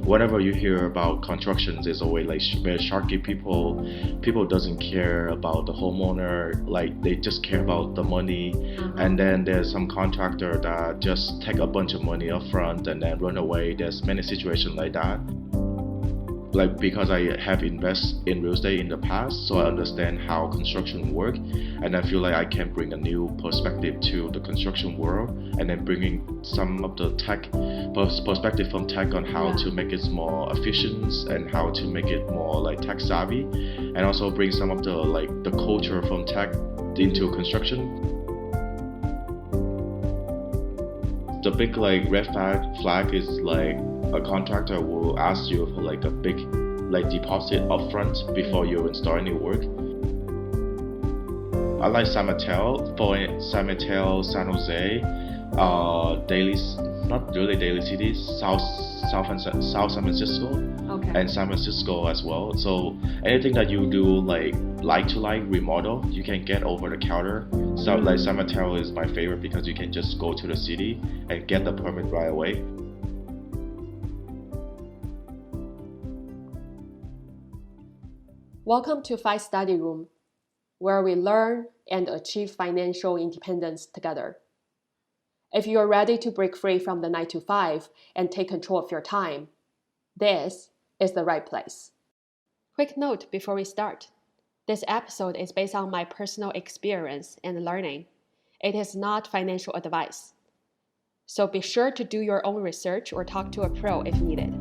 whatever you hear about constructions is always like very sharky people doesn't care about the homeowner, like they just care about the money. And then there's some contractor that just take a bunch of money up front and then run away. There's many situations like that. Like because I have invested in real estate in the past, so I understand how construction work, and I feel like I can bring a new perspective to the construction world, and then bringing some of the tech perspective from tech on how to make it more efficient and how to make it more like tech savvy, and also bring some of the like the culture from tech into construction. The big like red flag is like a contractor will ask you for like a big like deposit upfront before you start any work. I like San Mateo, San Jose, Daily, not really Daily City, South San Francisco, and San Francisco as well. So anything that you do like to remodel, you can get over the counter. So like San Mateo is my favorite because you can just go to the city and get the permit right away. Welcome to Fi Study Room, where we learn and achieve financial independence together. If you are ready to break free from the 9 to 5 and take control of your time, this is the right place. Quick note before we start. This episode is based on my personal experience and learning. It is not financial advice. So be sure to do your own research or talk to a pro if needed.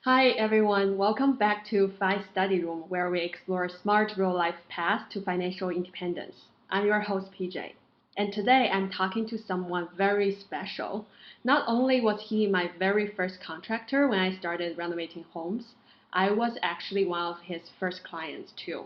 Hi everyone, welcome back to Fi Study Room, where we explore smart real-life paths to financial independence. I'm your host PJ, and today I'm talking to someone very special. Not only was he my very first contractor when I started renovating homes, I was actually one of his first clients too.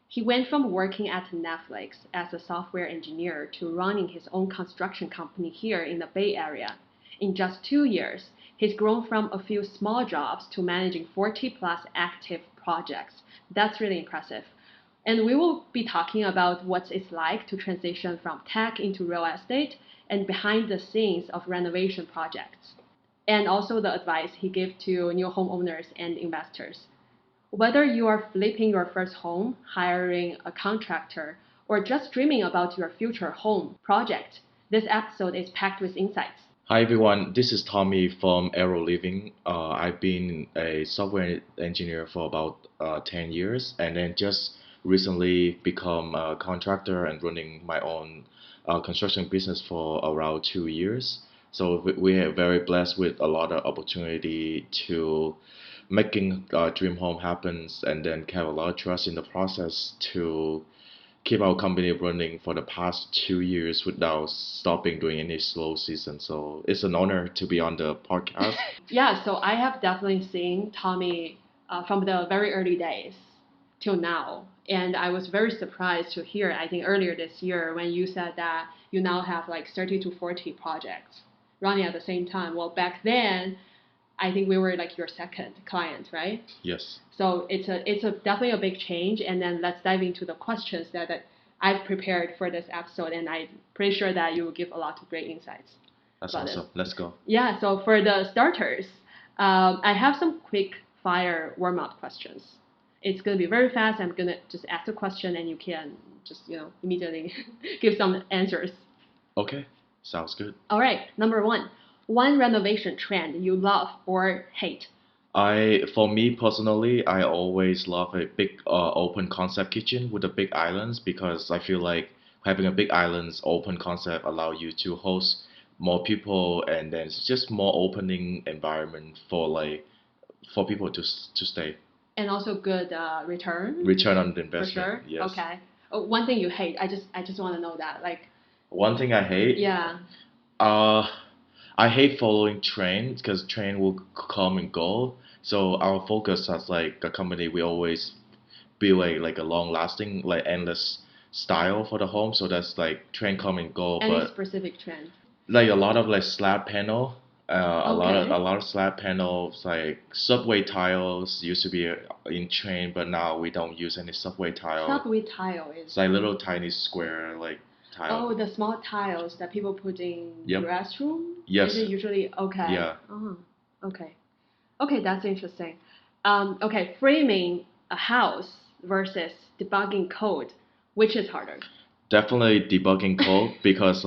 He went from working at Netflix as a software engineer to running his own construction company here in the Bay Area. In just 2 years, he's grown from a few small jobs to managing 40 plus active projects. That's really impressive. And we will be talking about what it's like to transition from tech into real estate and behind the scenes of renovation projects. And also the advice he gives to new homeowners and investors. Whether you are flipping your first home, hiring a contractor, or just dreaming about your future home project, this episode is packed with insights. Hi everyone, this is Tommy from Aero Living. I've been a software engineer for about 10 years and then just recently become a contractor and running my own construction business for around 2 years. So we are very blessed with a lot of opportunity to making our dream home happen and then have a lot of trust in the process to keep our company running for the past 2 years without stopping doing any slow season. So it's an honor to be on the podcast. Yeah, so I have definitely seen Tommy from the very early days till now. And I was very surprised to hear, I think earlier this year, when you said that you now have like 30 to 40 projects running at the same time. Well, back then, I think we were like your second client, right? Yes. So it's definitely a big change. And then let's dive into the questions that I've prepared for this episode, and I'm pretty sure that you will give a lot of great insights. That's awesome. Let's go. Yeah. So for the starters, I have some quick fire warm-up questions. It's gonna be very fast. I'm gonna just ask a question, and you can just immediately give some answers. Okay. Sounds good. All right. Number one renovation trend you love or hate? For me personally, I always love a big open concept kitchen with the big islands because I feel like having a big islands open concept allow you to host more people and then it's just more opening environment for people to stay. And also good return. Return on the For investment. sure. Yes. Okay. One thing you hate. I just want to know that. Like. One thing I hate. Yeah. I hate following trends because trend will come and go. So our focus as like a company, we always build like a long lasting, like endless style for the home. So that's like trend come and go. Any But specific trend? like a lot of like slab panel, a Okay. lot of slab panels like subway tiles used to be in trend, but now we don't use any subway tile. Subway tile is. It's like little tiny square like tile. Oh, the small tiles that people put in Yep. restroom? Yes. Is it usually okay? Yeah. Okay. Okay, that's interesting. Okay, framing a house versus debugging code, which is harder? Definitely debugging code because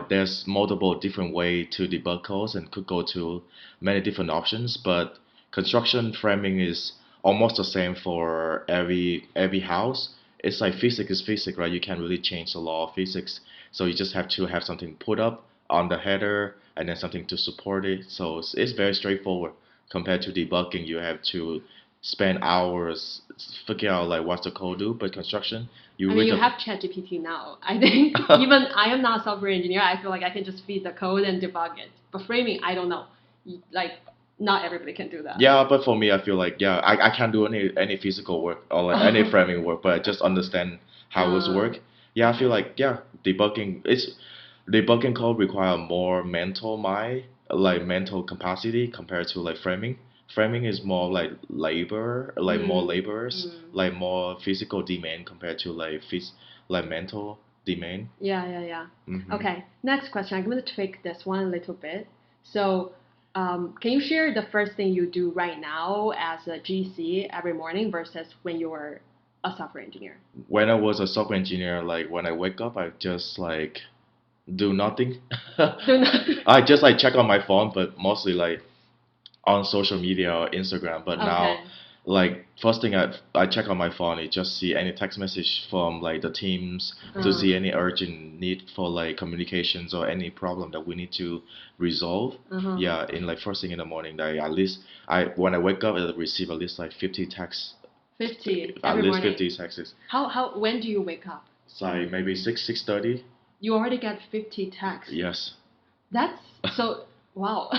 there's multiple different way to debug codes and could go to many different options. But construction framing is almost the same for every house. It's like physics is physics, right? You can't really change the law of physics. So you just have to have something put up on the header and then something to support it. So it's very straightforward compared to debugging. You have to spend hours figure out like what's the code do. But construction, you I mean, read you the have ChatGPT now. I think even I am not a software engineer. I feel like I can just feed the code and debug it. But framing, I don't know. Like, not everybody can do that. Yeah, but for me, I feel like I can't do any physical work or like any framing work, but I just understand how it's work. Yeah, I feel like debugging code require more mental mind, like mental capacity compared to like framing. Framing is more like labor, like more laborers, like more physical demand compared to like mental demand. Yeah. Hmm. Okay, next question. I'm going to tweak this one a little bit. So, can you share the first thing you do right now as a GC every morning versus when you were a software engineer? When I was a software engineer, like when I wake up, I just like do nothing. Do not. I just like check on my phone, but mostly like on social media or Instagram. But now, Okay. like first thing I check on my phone, I just see any text message from like the teams to see any urgent need for like communications or any problem that we need to resolve. Yeah, in like first thing in the morning, that at least I when I wake up, I receive at least like 50 texts, 50 at every least morning. 50 texts. How when do you wake up? It's like maybe 6:30. You already get 50 texts. Yes. That's so wow.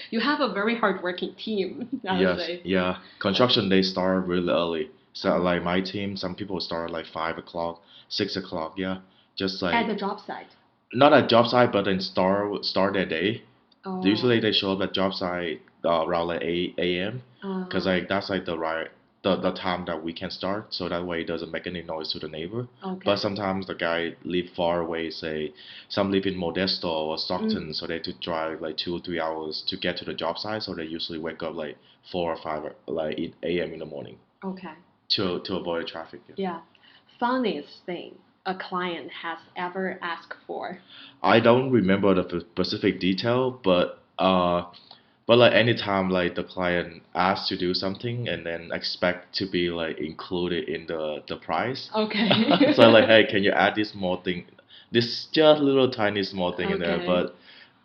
You have a very hardworking team, I would Yes, say. yeah. Construction they start really early. So like my team, some people start like 5 o'clock, 6 o'clock. Yeah, just At like the job site. not at job site, but then start their day. Oh. Usually they show up at job site around like 8 a.m. Because like that's like the time that we can start, so that way it doesn't make any noise to the neighbor. Okay. But sometimes the guy live far away, say some live in Modesto or Stockton, so they have to drive like 2 or 3 hours to get to the job site. So they usually wake up like 4 or 5 like 8 a.m. in the morning Okay. to avoid traffic. Yeah. Yeah. Funniest thing a client has ever asked for. I don't remember the specific detail, but like anytime like the client asks to do something and then expect to be like included in the price. Okay. So like, hey, can you add this small thing, this just little tiny small thing in there, Okay. but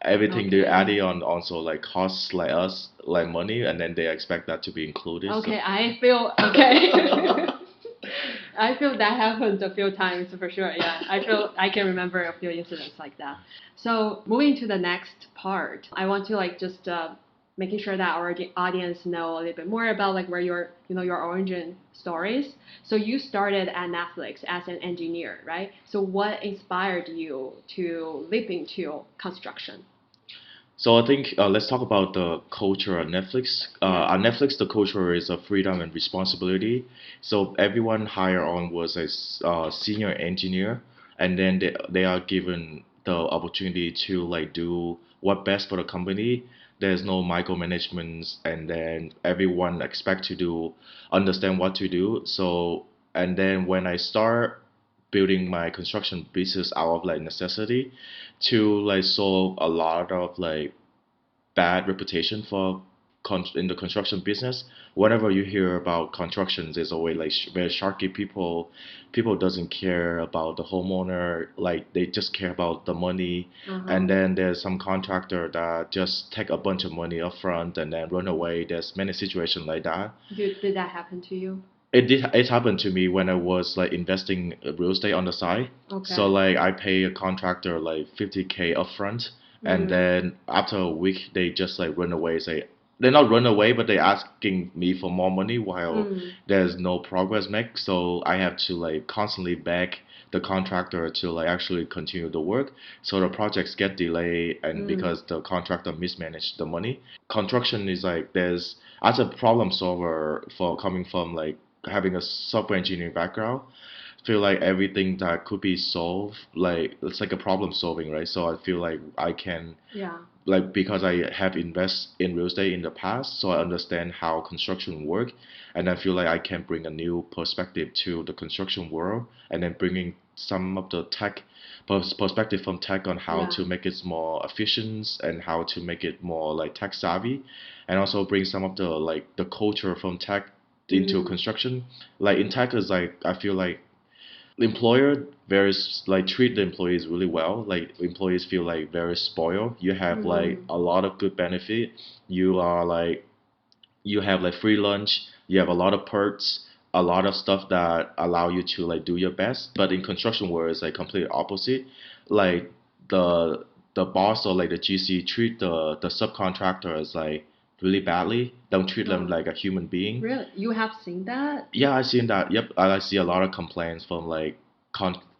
everything they Okay. add it on also like costs like us like money, and then they expect that to be included. Okay, I feel okay. I feel that happened a few times for sure. Yeah, I feel I can remember a few incidents like that. So moving to the next part, I want to like just making sure that our audience know a little bit more about like where your origin stories. So you started at Netflix as an engineer, right? So what inspired you to leap into construction? So I think let's talk about the culture at Netflix. At Netflix, the culture is a freedom and responsibility. So everyone hired on was a senior engineer, and then they are given the opportunity to like do what best for the company. There's no micromanagement, and then everyone expect to do understand what to do. So and then when I start building my construction business out of like necessity to like solve a lot of like bad reputation for in the construction business. Whenever you hear about constructions, there's always like very sharky people. People doesn't care about the homeowner. Like they just care about the money. And then there's some contractor that just take a bunch of money up front and then run away. There's many situations like that. Did that happen to you? It happened to me when I was like investing real estate on the side. Okay. So like I pay a contractor like 50K upfront, and then after a week they just like run away. Say they're not run away, but they asking me for more money while there's no progress made. So I have to like constantly beg the contractor to like actually continue the work. So the projects get delayed, and because the contractor mismanaged the money. Construction is like there's as a problem solver for coming from like having a software engineering background, feel like everything that could be solved, like it's like a problem solving, right? So I feel like I can, Yeah. like, because I have invest in real estate in the past, so I understand how construction work, and I feel like I can bring a new perspective to the construction world, and then bringing some of the tech perspective from tech on how Yeah. to make it more efficient and how to make it more like tech savvy, and also bring some of the like the culture from tech into Mm. construction. Like in tech is like I feel like the employer very like treat the employees really well. Like employees feel like very spoiled. You have like Mm. a lot of good benefit. You are like you have like free lunch. You have a lot of perks. A lot of stuff that allow you to like do your best. But in construction world, it's like complete opposite. Like the the boss or like the GC treat the subcontractor as like really badly. Don't treat them Oh, like a human being. really? You have seen that? Yeah, I seen that. Yep, I see a lot of complaints from like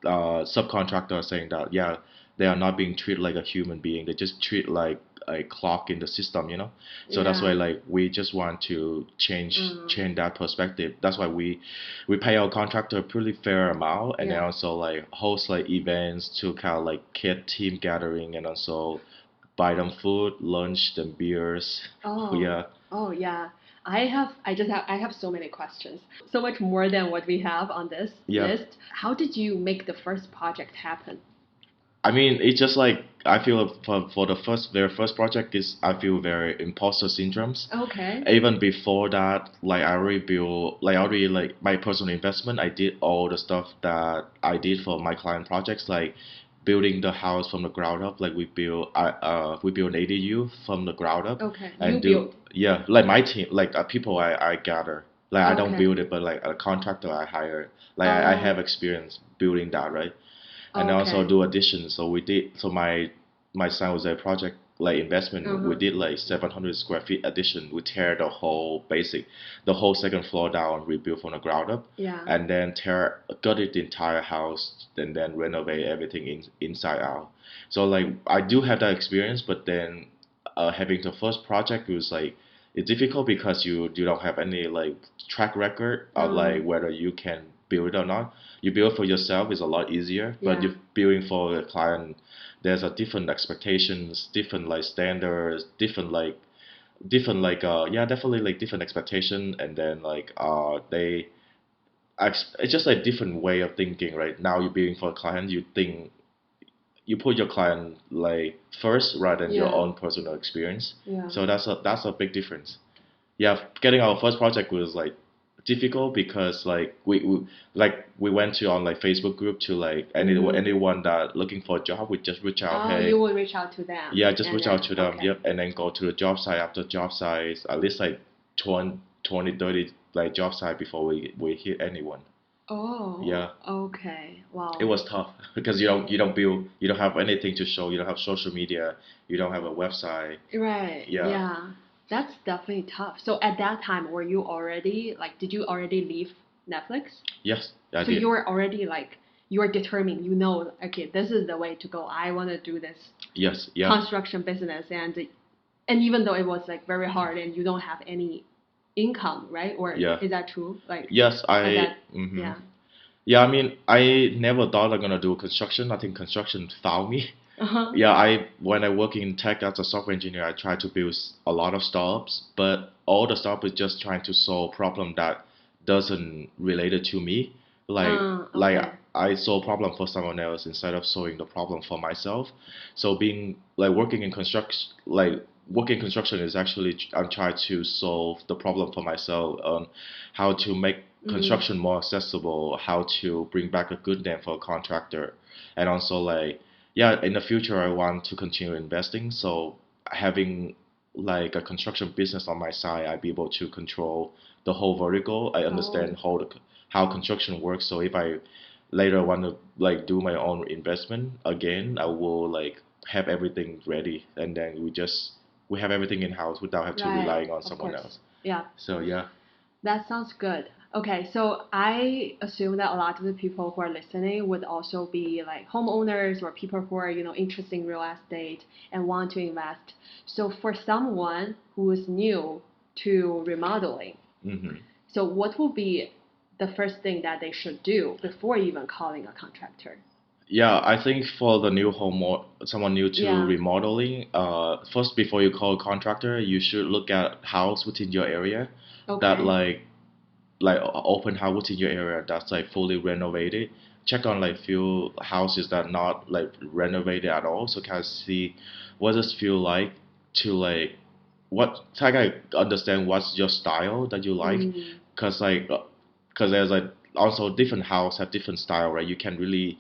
subcontractors saying that yeah, they are not being treated like a human being. They just treat like a clock in the system, you know. So that's why Yeah. like we just want to Mm. change that perspective. That's why we pay our contractor a pretty fair amount, and then Yeah. also like host like events to kind of like kid team gathering, and also buy them food, lunch, then beers. Oh, Yeah, oh yeah. I have so many questions. So much more than what we have on this yeah. list. How did you make the first project happen? I mean, it's just like I feel for the very first project is I feel very imposter syndromes. Okay. Even before that, like I already built, like I already like my personal investment. I did all the stuff that I did for my client projects, like building the house from the ground up. Like we built an ADU from the ground up, Okay. You and do build. yeah, like my team, like people I gather. Like I don't Okay. build it, but like a contractor I hire. Like I have Oh, experience building that, right? And also okay. do additions. So we did. So my son was a project like investment. We Uh-huh. did like 700 square feet addition. We tear the whole second floor down, rebuild from the ground up, Yeah. and then gutted the entire house, and then renovate everything inside out. So like I do have that experience, but then having the first project was like it's difficult because you don't have any like track record of like Mm. whether you can build it or not. You build for yourself is a lot easier, but Yeah. if building for a client, there's a different expectations, different like standards, different like yeah, definitely like different expectation, and then like it's just a different way of thinking, right? Now you're building for a client, you think you put your client like first rather than your Yeah. own personal experience. Yeah. So that's a big difference. Yeah, getting our first project was like difficult because like we went to on like Facebook group to like Mm-hmm. anyone that looking for a job, we just reach out, Oh, hey, you will reach out to them yeah, just and reach out then to them, okay. yep, and then go to the job site after job sites, at least like 20 30 like job site before we hit anyone. Oh, Yeah, okay. it Wow. was tough because you don't have anything to show, you don't have social media, you don't have a website. Right. Yeah, Yeah. That's definitely tough. So at that time, were you already like, did you already leave Netflix? yes, I So did. you were already like, you are determined, you know, okay, this is the way to go. I want to do this Yes, yeah, construction business, and even though it was like very hard and you don't have any income, right? Or yeah. is that true? Like Yes, at I. that, Hmm. yeah. Yeah, I mean, I never thought I'm gonna do construction. I think construction found me. Uh-huh. Yeah, I when I work in tech as a software engineer, I try to build a lot of startups, but all the startup is just trying to solve problem that doesn't related to me. Like Okay. I solve problem for someone else instead of solving the problem for myself. So being like working construction is actually I'm trying to solve the problem for myself on how to make Mm. construction more accessible, how to bring back a good name for a contractor, and also like yeah, in the future I want to continue investing. So having like a construction business on my side, I'd be able to control the whole vertical. I Oh, understand how construction works. So if I later want to like do my own investment again, I will like have everything ready, and then we have everything in house without have to right. relying on Of someone course. else. Yeah. So yeah. That sounds good. Okay, so I assume that a lot of the people who are listening would also be like homeowners or people who are, interested in real estate and want to invest. So for someone who is new to remodeling, Hmm. so what will be the first thing that they should do before even calling a contractor? Yeah, I think for the new home or someone new to Yeah. remodeling, first before you call a contractor, you should look at house within your area that Okay. open house within your area that's like fully renovated. Check on like few houses that not like renovated at all, so can see what does feel like to like what so I can understand what's your style that you like, Mm. cause cause there's like also different house have different style, right? You can really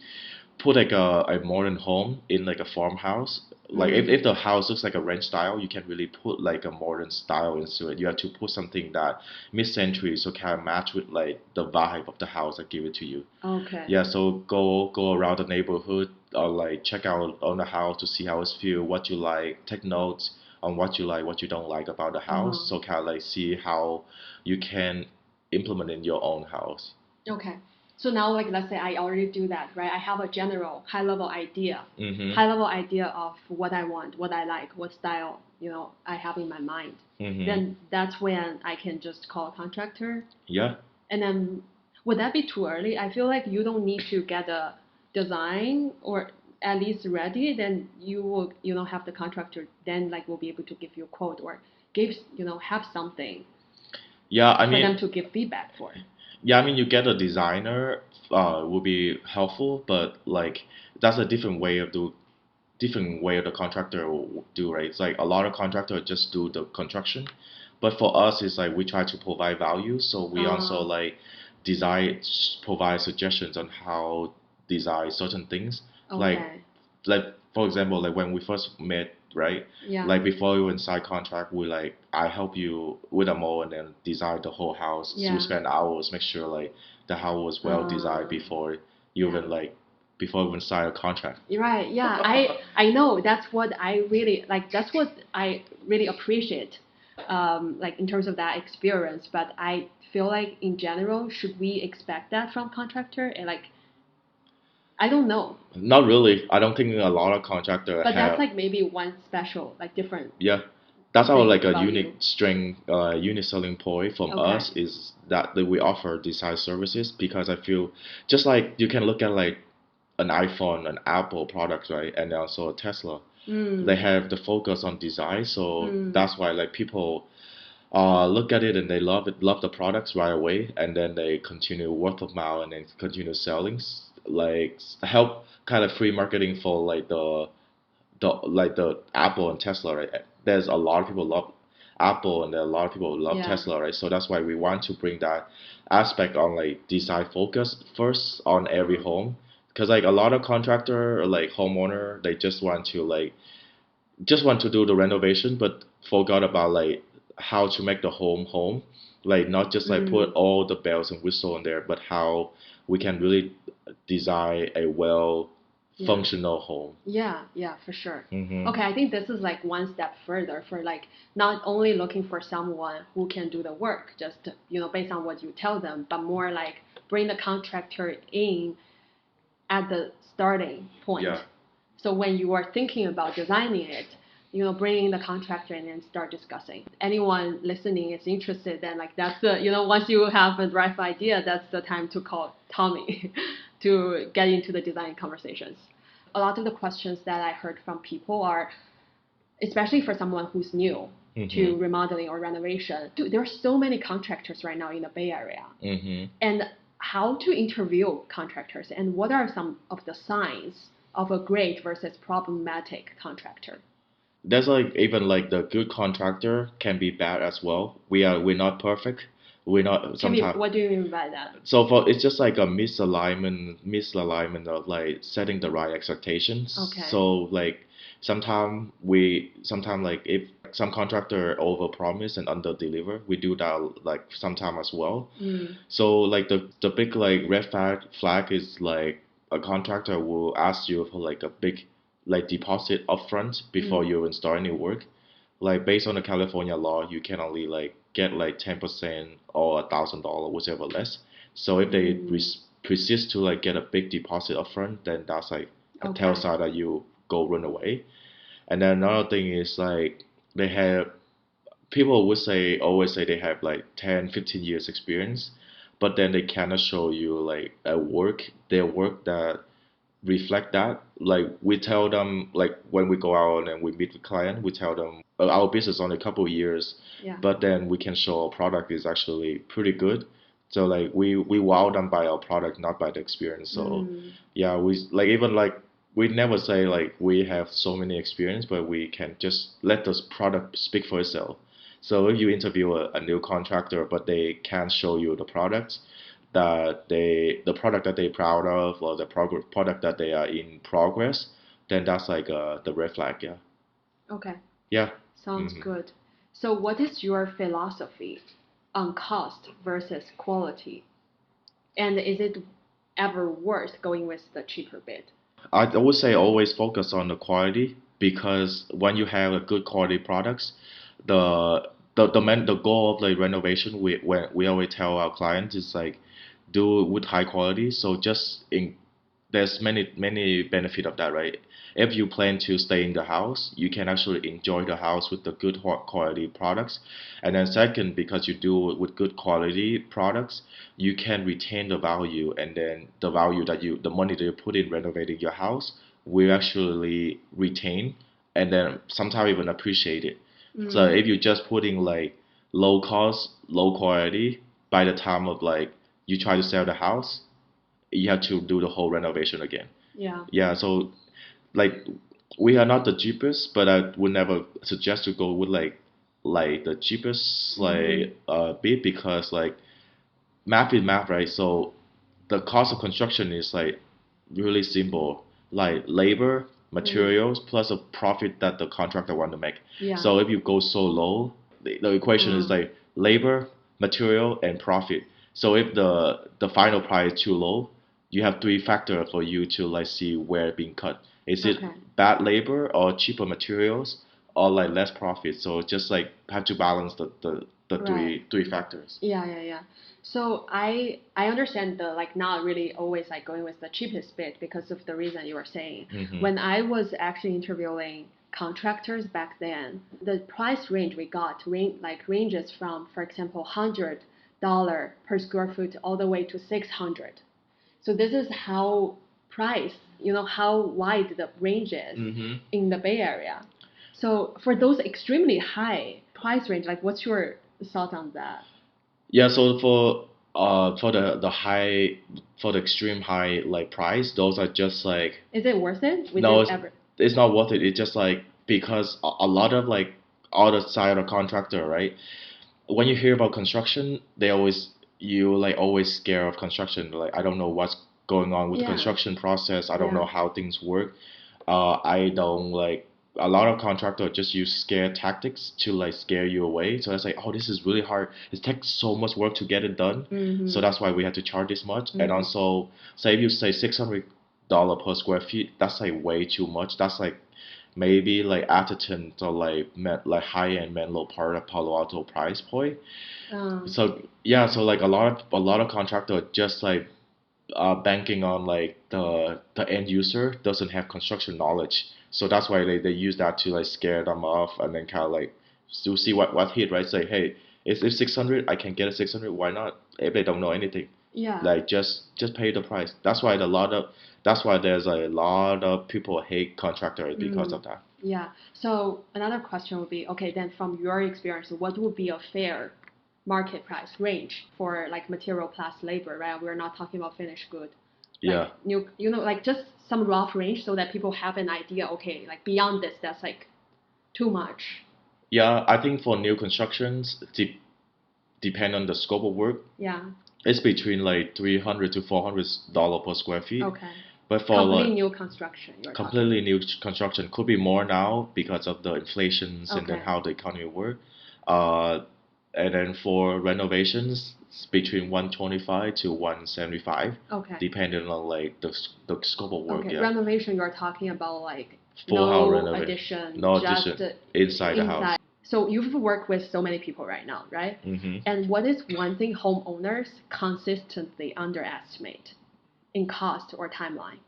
put like a modern home in like a farmhouse. Like if Mm. the house looks like a ranch style, you can really put like a modern style into it. You have to put something that mid-century so can match with like the vibe of the house that give it to you. Okay. Yeah, so go around the neighborhood or like check out on the house to see how it's feel, what you like, take notes on what you like, what you don't like about the Uh-huh. house, so kind of like see how you can implement in your own house. Okay. So now, like, let's say I already do that, right? I have a general Mm-hmm. high level idea of what I want, what I like, what style, I have in my mind. Mm-hmm. Then that's when I can just call a contractor. Yeah. And then, would that be too early? I feel like you don't need to get a design or at least ready. Then you will, have the contractor. Then like will be able to give you a quote or have something Yeah, I for mean, them to give feedback for. yeah, I mean, you get a designer would be helpful, but like that's a different way of the contractor will do, right? It's like a lot of contractors just do the construction, but for us, it's like we try to provide value, so we also Uh, like design provide suggestions on how design certain things. Like okay. like for example, like when we first met, right? Yeah. Like before we even sign contract, we like I help you with a mold and then design the whole house. So we Yeah. spend hours make sure like the house was well designed Uh, before you yeah. even like before you even sign a contract. You're right. Yeah. I know that's what I really like. That's what I really appreciate. Like in terms of that experience, but I feel like in general, should we expect that from contractor? And like, I don't know. Not really. I don't think a lot of contractor But that's have. like maybe one special, like different Yeah, that's our thing like a about unique you. strength, unique selling point from Okay. us is that we offer design services because I feel just like you can look at like an iPhone, an Apple product, right, and also a Tesla. They Mm. have the focus on design, so Mm. that's why like people look at it and they love it, love the products right away, and then they continue word of mouth and then continue selling, help kind of free marketing for like the Apple and Tesla, right? There's a lot of people love Apple and there are a lot of people who love Yeah. Tesla, right? So that's why we want to bring that aspect on like design focus first on every home. Because like a lot of contractor or like homeowner, they just want to do the renovation, but forgot about like how to make the home, like not just like put Mm. all the bells and whistles on there, but how we can really design a well Yeah. functional home. Yeah, yeah, for sure. Hmm. Okay, I think this is like one step further for like not only looking for someone who can do the work, just based on what you tell them, but more like bring the contractor in at the starting point. Yeah. So when you are thinking about designing it, bring in the contractor and then start discussing. Anyone listening is interested, then like that's the once you have a rough idea, that's the time to call Tommy to get into the design conversations. A lot of the questions that I heard from people are, especially for someone who's new Hmm. to remodeling or renovation, dude, there are so many contractors right now in the Bay Area. Hmm. And how to interview contractors and what are some of the signs of a great versus problematic contractor? There's like even like the good contractor can be bad as well. We're not perfect. We're not sometimes. What do you mean by that? So for it's just like a misalignment of like setting the right expectations. Okay. So like sometimes like if some contractor overpromise and underdeliver, we do that like sometime as well. Mm. So like the big like red flag is like a contractor will ask you for like a big like deposit upfront before Mm. you even start any work. Like based on the California law, you can only like get like 10% or $1,000, whichever less. So if they Mm. persist to like get a big deposit upfront, then that's like a tell Okay. sign that you go run away. And then another thing is like they have people would say always say they have like 10, 15 years experience, but then they cannot show you like their work that reflect that. Like we tell them, like when we go out and we meet the client, we tell them our business on a couple of years, Yeah. but then we can show our product is actually pretty good. So like we wow them by our product, not by the experience. So yeah, we like even like we never say like we have so many experience, but we can just let this product speak for itself. So if you interview a new contractor, but they can't show you the product that the product that they're proud of or the product that they are in progress, then that's like the red flag. Yeah. Okay. Yeah. Sounds Hmm. good. So what is your philosophy on cost versus quality? And is it ever worth going with the cheaper bid? I would say always focus on the quality because when you have a good quality products, the goal of the renovation we always tell our clients is like do with high quality. So just in there's many benefit of that, right? If you plan to stay in the house, you can actually enjoy the house with the good quality products. And then second, because you do it with good quality products, you can retain the value, and then the value that the money that you put in renovating your house will actually retain, and then sometimes even appreciate it. So if you just putting like low cost, low quality, by the time of like you try to sell the house, you have to do the whole renovation again. Yeah. Yeah, so like we are not the cheapest, but I would never suggest to go with like the cheapest like bid because like math is math, right? So the cost of construction is like really simple, like labor, materials plus a profit that the contractor want to make. Yeah. So if you go so low, the equation is like labor, material, and profit. So if the final price is too low, you have three factors for you to like see where being cut. Is it Okay. bad labor or cheaper materials or like less profit? So just like have to balance the Right. three factors. Yeah, yeah, yeah. So I understand the like not really always like going with the cheapest bid because of the reason you were saying. When I was actually interviewing contractors back then, the price range we got ranges from, for example, $100 per square foot all the way to 600. So this is how price, how wide the range is in the Bay Area. So for those extremely high price range, like what's your thought on that? Yeah, so for the high for the extreme high like price, those are just like Is it worth it? We no, did ever. it's not worth it. It's just like because a lot of like other side of contractor, right? When you hear about construction, they always you like always scared of construction. Like I don't know what's going on with the Yeah. construction process. I don't know Yeah. how things work. I don't like a lot of contractors just use scare tactics to like scare you away. So it's like, oh, this is really hard. It takes so much work to get it done. So that's why we have to charge this much. And also, say if you say $600 per square feet, that's like way too much. That's like maybe like Atherton or like high end Menlo part of Palo Alto price point. So yeah, so like a lot of contractor just like banking on like the end user doesn't have construction knowledge. So that's why they use that to like scare them off and then kind of like to see what hit, right? Say, hey, if 600, I can get a 600. Why not? If they don't know anything, Yeah. like just pay the price. That's why there's a lot of people hate contractors because of that. Yeah. So another question would be, okay, then from your experience, what would be a fair market price range for like material plus labor, right? We're not talking about finished good. Like Yeah. like just some rough range so that people have an idea, okay, like beyond this, that's like too much. Yeah, I think for new constructions, depend on the scope of work. Yeah. It's between like $300 to $400 per square feet. Okay. But for Completely like new construction you're completely new construction could be more now because of the inflations and then Okay. how the economy work. Uh, and then for renovations, it's between 125 to 175, Okay. depending on like the scope of work. Okay. Yeah, Renovation you're talking about like full house no renovation, addition, no just addition inside the house. inside. So you've worked with so many people right now, right? And what is one thing homeowners consistently underestimate in cost or timeline?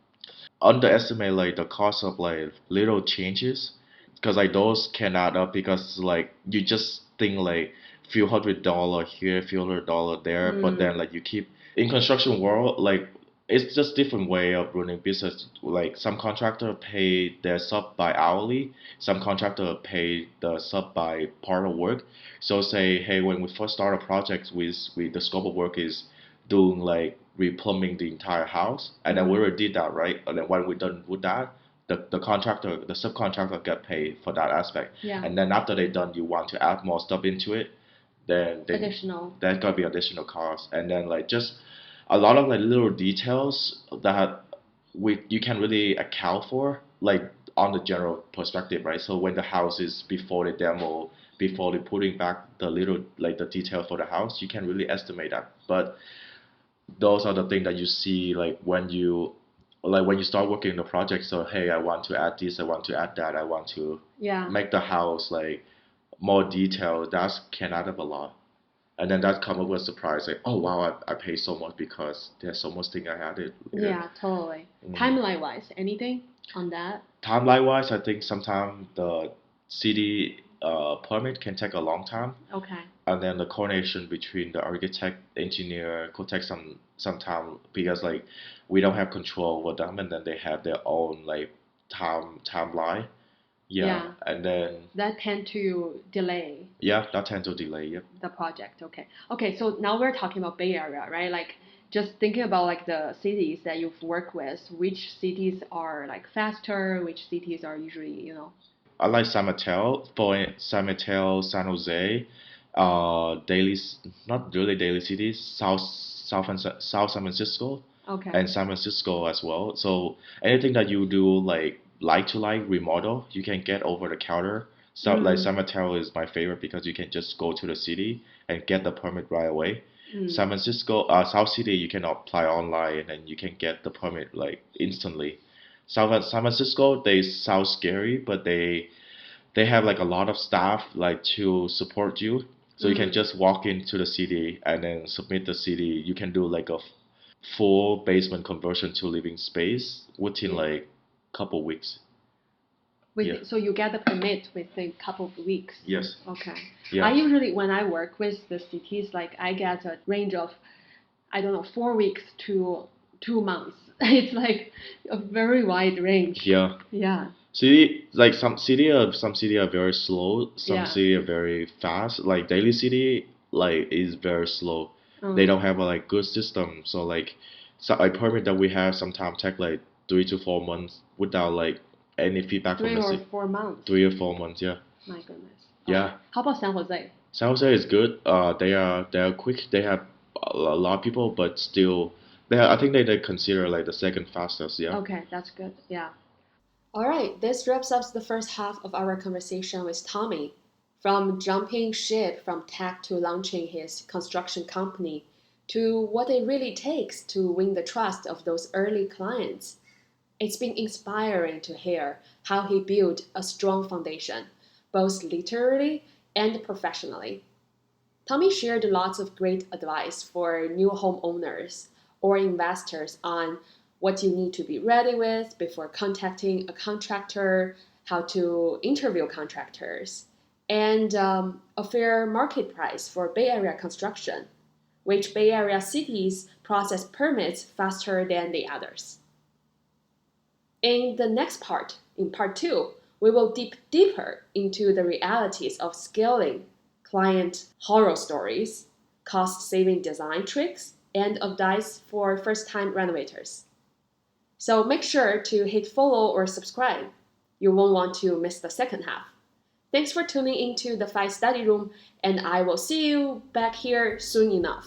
Underestimate like the cost of like little changes because like those can add up because like you just think like few $100 here, few $100 there, but then Mm. like you keep in construction world, like it's just different way of running business. Like some contractor pay their sub by hourly, some contractor pay the sub by part of work. So say, hey, when we first start a project, we the scope of work is doing like replumbing the entire house, and then we Mm. already did that, right? And then when we're done with that, the subcontractor get paid for that aspect. Yeah. And then after they're done, you want to add more stuff into it, then Additional. there's gonna be additional costs. And then like just a lot of like little details that we you can really account for, like on the general perspective, right? So when the house is before the demo, before they putting back the little like the detail for the house, you can really estimate that. But those are the things that you see like when you start working in the project. So hey, I want to add this, I want to add that, I want to Yeah. make the house like more detailed. That can add up a lot. And then that come up with a surprise, like, oh wow, I paid so much because there's so much thing I added. Yeah, totally. Timeline wise, anything on that? Timeline wise, I think sometimes the city permit can take a long time, Okay. and then the coordination between the architect, engineer could take some time because like we don't have control over them, and then they have their own like timeline. Yeah, Yeah. and then That tend to delay yeah, that tends to delay. Yep. the project. Okay. Okay, so now we're talking about Bay Area, right? Like just thinking about like the cities that you've worked with, which cities are like faster, which cities are usually. I like San Mateo, San Mateo, San Jose, Daily, not really Daily cities, South San Francisco, Okay. and San Francisco as well. So anything that you do like to like remodel, you can get over the counter. So like Mm. San Mateo is my favorite because you can just go to the city and get the permit right away. Mm. San Francisco, South City, you can apply online and you can get the permit like instantly. San Francisco, they sound scary, but they have like a lot of staff like to support you. So you can Mm. just walk into the city and then submit the city. You can do like a full basement conversion to living space within Yeah. like couple weeks. Yeah. So you get the permit within a couple of weeks. Yes. Okay. Yeah. I usually when I work with the cities, like I get a range of I don't know 4 weeks to 2 months. It's like a very wide range. Yeah. Yeah. City like some city are very slow, some Yeah. city are very fast. Like Daily City like is very slow. They Mm. don't have a like good system. So like a permit that we have sometimes take like 3 to 4 months without like any feedback from 3 or 4 months. 3 or 4 months. Yeah. My goodness. Yeah. How about San Jose? San Jose is good. They are quick. They have a lot of people, but still, I think they consider like the second fastest. Yeah. Okay, that's good. Yeah. All right, this wraps up the first half of our conversation with Tommy. From jumping ship from tech to launching his construction company to what it really takes to win the trust of those early clients. It's been inspiring to hear how he built a strong foundation, both literally and professionally. Tommy shared lots of great advice for new homeowners or investors on what you need to be ready with before contacting a contractor, how to interview contractors, and a fair market price for Bay Area construction, which Bay Area cities process permits faster than the others. In the next part, in part two, we will dip deeper into the realities of scaling, client horror stories, cost saving design tricks, and advice for first time renovators. So make sure to hit follow or subscribe. You won't want to miss the second half. Thanks for tuning into the Five Study Room, and I will see you back here soon enough.